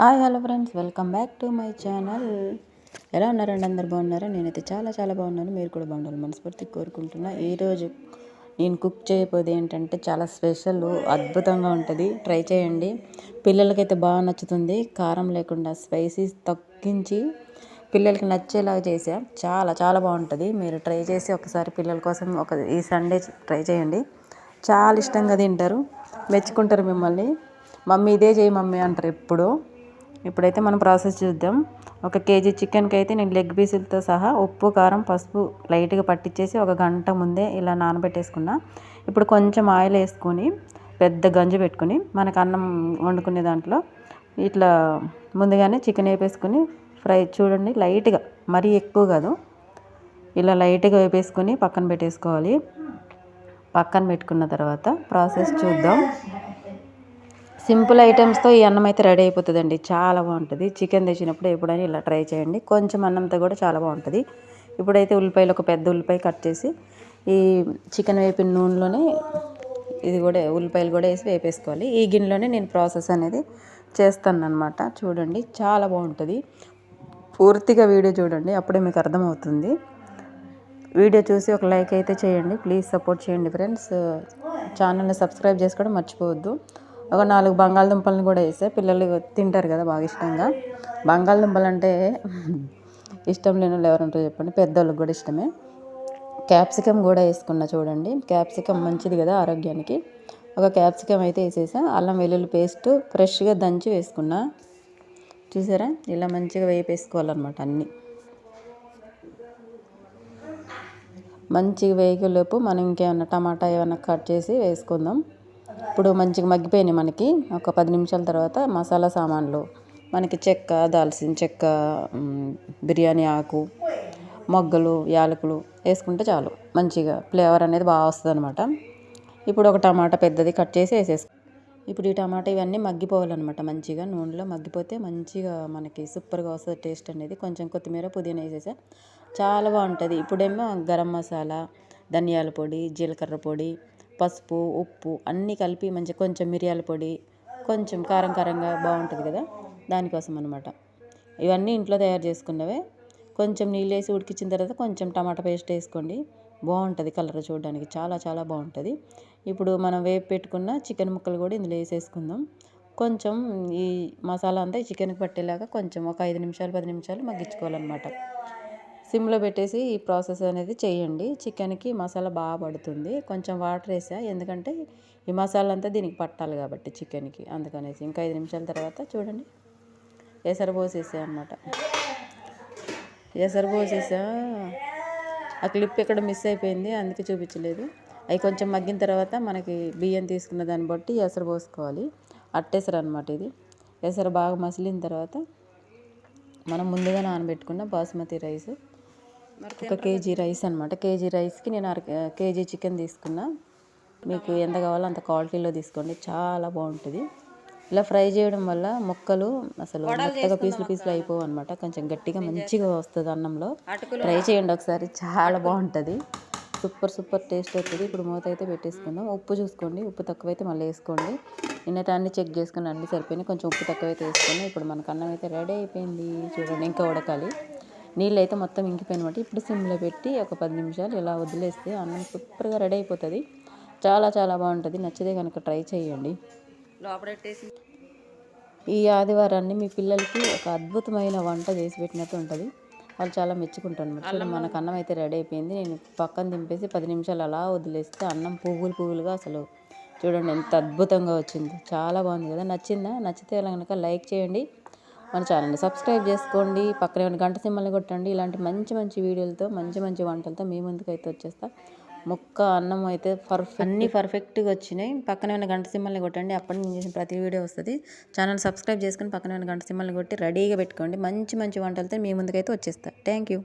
Hi hello friends, welcome back to my channel. ఎలా ఉన్నారండి? అందరు బాగున్నారా? నేనైతే చాలా చాలా బాగున్నాను. మీరు కూడా బాగుండాలి మనస్ఫూర్తి కోరుకుంటున్నా. ఈరోజు నేను కుక్ చేయబోయేది ఏంటంటే చాలా స్పెషల్, అద్భుతంగా ఉంటుంది. ట్రై చేయండి, పిల్లలకైతే బాగా నచ్చుతుంది. కారం లేకుండా స్పైసీస్ తగ్గించి పిల్లలకి నచ్చేలాగా చేసా. చాలా చాలా బాగుంటుంది. మీరు ట్రై చేసి ఒకసారి పిల్లల కోసం ఈ సండే ట్రై చేయండి. చాలా ఇష్టంగా తింటారు, మెచ్చుకుంటారు మిమ్మల్ని. మమ్మీ ఇదే చేయి మమ్మీ అంటారు ఎప్పుడు. ఇప్పుడైతే మనం ప్రాసెస్ చూద్దాం. 1 కేజీ చికెన్కి అయితే నేను లెగ్ పీసులతో సహా ఉప్పు, కారం, పసుపు లైట్గా పట్టించేసి 1 గంట ముందే ఇలా నానబెట్టేసుకున్నా. ఇప్పుడు కొంచెం ఆయిల్ వేసుకొని పెద్ద గంజు పెట్టుకుని మనకు అన్నం వండుకునే దాంట్లో ఇట్లా ముందుగానే చికెన్ వేపేసుకుని ఫ్రై చూడండి, లైట్గా, మరీ ఎక్కువ కాదు, ఇలా లైట్గా వేపేసుకొని పక్కన పెట్టేసుకోవాలి. పక్కన పెట్టుకున్న తర్వాత ప్రాసెస్ చూద్దాం. సింపుల్ ఐటమ్స్తో ఈ అన్నం అయితే రెడీ అయిపోతుందండి. చాలా బాగుంటుంది. చికెన్ తెచ్చినప్పుడు ఎప్పుడైనా ఇలా ట్రై చేయండి. కొంచెం అన్నంతో కూడా చాలా బాగుంటుంది. ఇప్పుడైతే ఉల్లిపాయలు, 1 పెద్ద ఉల్లిపాయ కట్ చేసి ఈ చికెన్ వేపిన నూనెలోనే ఇది కూడా ఉల్లిపాయలు కూడా వేసి వేపేసుకోవాలి. ఈ గిన్నెలోనే నేను ప్రాసెస్ అనేది చేస్తాను అనమాట. చూడండి, చాలా బాగుంటుంది. పూర్తిగా వీడియో చూడండి, అప్పుడే మీకు అర్థమవుతుంది. వీడియో చూసి ఒక లైక్ అయితే చేయండి. ప్లీజ్ సపోర్ట్ చేయండి ఫ్రెండ్స్. ఛానల్ని సబ్స్క్రైబ్ చేసుకోవడం మర్చిపోవద్దు. 4 బంగాళదుంపలను కూడా వేసా. పిల్లలు తింటారు కదా బాగా ఇష్టంగా. బంగాళదుంపలు అంటే ఇష్టం లేని వాళ్ళు ఎవరంటారో చెప్పండి, పెద్దవాళ్ళకి కూడా ఇష్టమే. క్యాప్సికమ్ కూడా వేసుకున్నా. చూడండి, క్యాప్సికమ్ మంచిది కదా ఆరోగ్యానికి. 1 క్యాప్సికమ్ అయితే వేసేసా. అల్లం వెల్లుల్లి పేస్ట్ ఫ్రెష్గా దంచి వేసుకున్నా. చూసారా, ఇలా మంచిగా వేపేసుకోవాలన్నమాట. అన్నీ మంచిగా వేయలోపు మనం ఇంకేమన్నా టమాటా ఏమన్నా కట్ చేసి వేసుకుందాం. ఇప్పుడు మంచిగా మగ్గిపోయినాయి. మనకి ఒక 10 నిమిషాల తర్వాత మసాలా సామాన్లు మనకి చెక్క, దాల్చిన చెక్క, బిర్యానీ ఆకు, మొగ్గలు, యాలకులు వేసుకుంటే చాలు, మంచిగా ఫ్లేవర్ అనేది బాగా వస్తుంది అనమాట. ఇప్పుడు 1 టమాటా పెద్దది కట్ చేసి వేసేసుకో. ఇప్పుడు ఈ టమాటా ఇవన్నీ మగ్గిపోవాలన్నమాట. మంచిగా నూనెలో మగ్గిపోతే మంచిగా మనకి సూపర్గా వస్తుంది టేస్ట్ అనేది. కొంచెం కొత్తిమీర, పుదీనా వేసేసా, చాలా బాగుంటుంది. ఇప్పుడేమో గరం మసాలా, ధనియాల పొడి, జీలకర్ర పొడి, పసుపు, ఉప్పు అన్నీ కలిపి మంచిగా, కొంచెం మిరియాల పొడి, కొంచెం కారం కారంగా బాగుంటుంది కదా, దానికోసం అనమాట. ఇవన్నీ ఇంట్లో తయారు చేసుకున్నవే. కొంచెం నీళ్ళు వేసి ఉడికించిన తర్వాత కొంచెం టమాటా పేస్ట్ వేసుకోండి, బాగుంటుంది. కలర్ చూడడానికి చాలా చాలా బాగుంటుంది. ఇప్పుడు మనం వేపు పెట్టుకున్న చికెన్ ముక్కలు కూడా ఇందులో వేసేసుకుందాం. కొంచెం ఈ మసాలా అంతా చికెన్కి పట్టేలాగా కొంచెం ఒక 5 నిమిషాలు 10 నిమిషాలు మగ్గించుకోవాలన్నమాట. సిమ్లో పెట్టేసి ఈ ప్రాసెస్ అనేది చేయండి. చికెన్కి మసాలా బాగా పడుతుంది. కొంచెం వాటర్ వేసా, ఎందుకంటే ఈ మసాలా అంతా దీనికి పట్టాలి కాబట్టి చికెన్కి, అందుకనేసి. ఇంకా 5 నిమిషాల తర్వాత చూడండి, ఎసరు పోసేసా అనమాట. ఎసరు పోసేసా. ఆ క్లిప్ ఎక్కడ మిస్ అయిపోయింది, అందుకే చూపించలేదు. అవి కొంచెం మగ్గిన తర్వాత మనకి బియ్యం తీసుకున్న దాన్ని బట్టి ఎసరు పోసుకోవాలి. అట్టెసరు అనమాట ఇది. ఎసరు బాగా మసిలిన తర్వాత మనం ముందుగా నానబెట్టుకున్న బాస్మతి రైస్, 1 కేజీ రైస్ అనమాట. కేజీ రైస్కి నేను కేజీ చికెన్ తీసుకున్నా. మీకు ఎంత కావాలో అంత క్వాలిటీలో తీసుకోండి, చాలా బాగుంటుంది. ఇలా ఫ్రై చేయడం వల్ల ముక్కలు అసలు మెత్తగా పీసులు అయిపోవు అనమాట. కొంచెం గట్టిగా మంచిగా వస్తుంది అన్నంలో. ట్రై చేయండి ఒకసారి, చాలా బాగుంటుంది. సూపర్ టేస్ట్ అవుతుంది. ఇప్పుడు మూత అయితే పెట్టేసుకుందాం. ఉప్పు చూసుకోండి, ఉప్పు తక్కువైతే మళ్ళీ వేసుకోండి. నిన్నటి అన్ని చెక్ చేసుకుని అన్నీ సరిపోయినాయి. కొంచెం ఉప్పు తక్కువైతే వేసుకొని ఇప్పుడు మనకు అన్నం అయితే రెడీ అయిపోయింది. చూడండి, ఇంకా ఉడకాలి. నీళ్ళు అయితే మొత్తం ఇంకిపోయినమాట. ఇప్పుడు సిమ్లో పెట్టి ఒక 10 నిమిషాలు ఇలా వదిలేస్తే అన్నం సూపర్గా రెడీ అయిపోతుంది. చాలా చాలా బాగుంటుంది. నచ్చితే కనుక ట్రై చేయండి. ఈ ఆదివారాన్ని మీ పిల్లలకి ఒక అద్భుతమైన వంట చేసి పెట్టినట్టు ఉంటుంది. వాళ్ళు చాలా మెచ్చుకుంటారు. చూడండి, మనకు అన్నం అయితే రెడీ అయిపోయింది. నేను పక్కన దింపేసి 10 నిమిషాలు అలా వదిలేస్తే అన్నం పువ్వులుగా అసలు చూడండి ఎంత అద్భుతంగా వచ్చింది. చాలా బాగుంది కదా. నచ్చిందా? నచ్చితే కనుక లైక్ చేయండి, మన ఛానల్ని సబ్స్క్రైబ్ చేసుకోండి, పక్కనే ఉన్న గంట సింబల్ని కొట్టండి. ఇలాంటి మంచి వీడియోలతో మంచి వంటలతో మీ ముందుకు అయితే వచ్చేస్తా. ముక్క అన్నం అయితే అన్నీ పర్ఫెక్ట్గా వచ్చినాయి. పక్కనే ఉన్న గంట సింబల్ని కొట్టండి, అప్పటి నుంచి చేసిన ప్రతి వీడియో వస్తుంది. ఛానల్ సబ్స్క్రైబ్ చేసుకుని పక్కనే ఉన్న గంట సింబల్ని కొట్టి రెడీగా పెట్టుకోండి. మంచి వంటలతో మీ ముందుకైతే వచ్చేస్తా. Thank you.